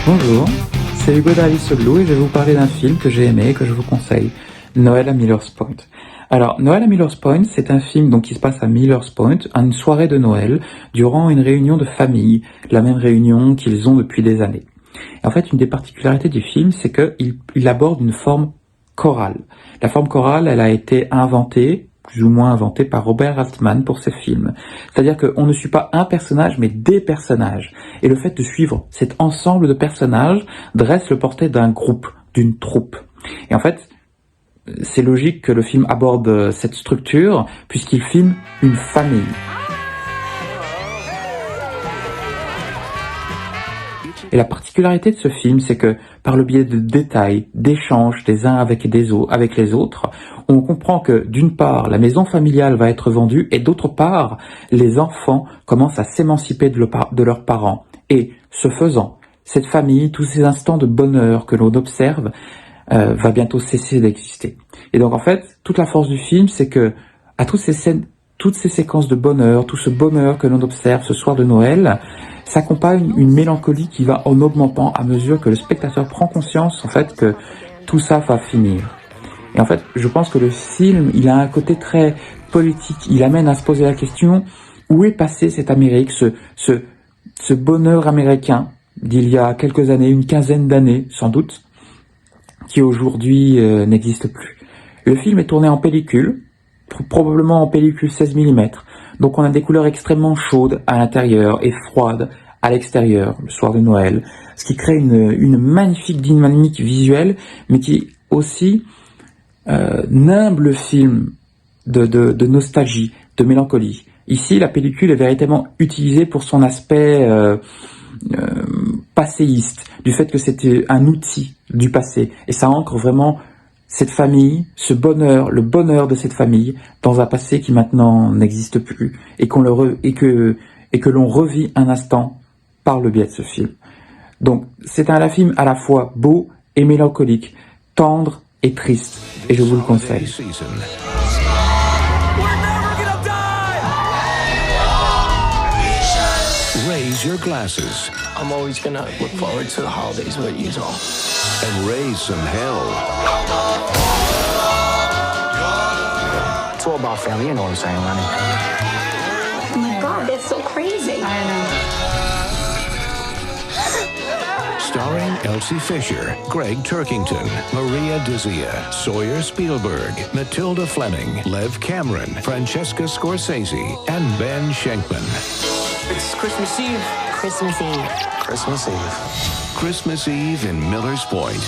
Bonjour, c'est Hugo Darly-Soglou et je vais vous parler d'un film que j'ai aimé et que je vous conseille, Noël à Miller's Point. Alors, Noël à Miller's Point, c'est un film donc, qui se passe à Miller's Point, à une soirée de Noël, durant une réunion de famille, la même réunion qu'ils ont depuis des années. Et en fait, une des particularités du film, c'est qu'il aborde une forme chorale. La forme chorale, elle a été inventée, plus ou moins inventée par Robert Altman pour ses films. C'est-à-dire qu'on ne suit pas un personnage, mais des personnages. Et le fait de suivre cet ensemble de personnages dresse le portrait d'un groupe, d'une troupe. Et en fait, c'est logique que le film aborde cette structure, puisqu'il filme une famille. Et la particularité de ce film, c'est que par le biais de détails, d'échanges des uns avec les autres, on comprend que d'une part, la maison familiale va être vendue et d'autre part, les enfants commencent à s'émanciper de leurs parents. Et ce faisant, cette famille, tous ces instants de bonheur que l'on observe, va bientôt cesser d'exister. Et donc en fait, toute la force du film, c'est que à toutes ces scènes, toutes ces séquences de bonheur, tout ce bonheur que l'on observe ce soir de Noël, s'accompagne une mélancolie qui va en augmentant à mesure que le spectateur prend conscience en fait que tout ça va finir. Et en fait, je pense que le film, il a un côté très politique. Il amène à se poser la question, où est passée cette Amérique, ce bonheur américain d'il y a quelques années, une quinzaine d'années sans doute, qui aujourd'hui n'existe plus. Le film est tourné en pellicule, probablement en pellicule 16 mm. Donc on a des couleurs extrêmement chaudes à l'intérieur et froides à l'extérieur, le soir de Noël, ce qui crée une magnifique dynamique visuelle, mais qui aussi nimbe le film de nostalgie, de mélancolie. Ici, la pellicule est véritablement utilisée pour son aspect passéiste, du fait que c'était un outil du passé, et ça ancre vraiment cette famille, ce bonheur, le bonheur de cette famille, dans un passé qui maintenant n'existe plus, et que l'on revit un instant par le biais de ce film. Donc, c'est un film à la fois beau et mélancolique, tendre et triste, et je vous le conseille. Raise your glasses. I'm always gonna look forward to the holidays with you all. And raise some hell. It's all about family, you know what I'm saying, Lenny? Oh my God, that's so crazy. I know. Starring Elsie Fisher, Greg Turkington, Maria Dizia, Sawyer Spielberg, Matilda Fleming, Lev Cameron, Francesca Scorsese, and Ben Schenkman. It's Christmas Eve. Christmas Eve. Christmas Eve. Christmas Eve in Miller's Point.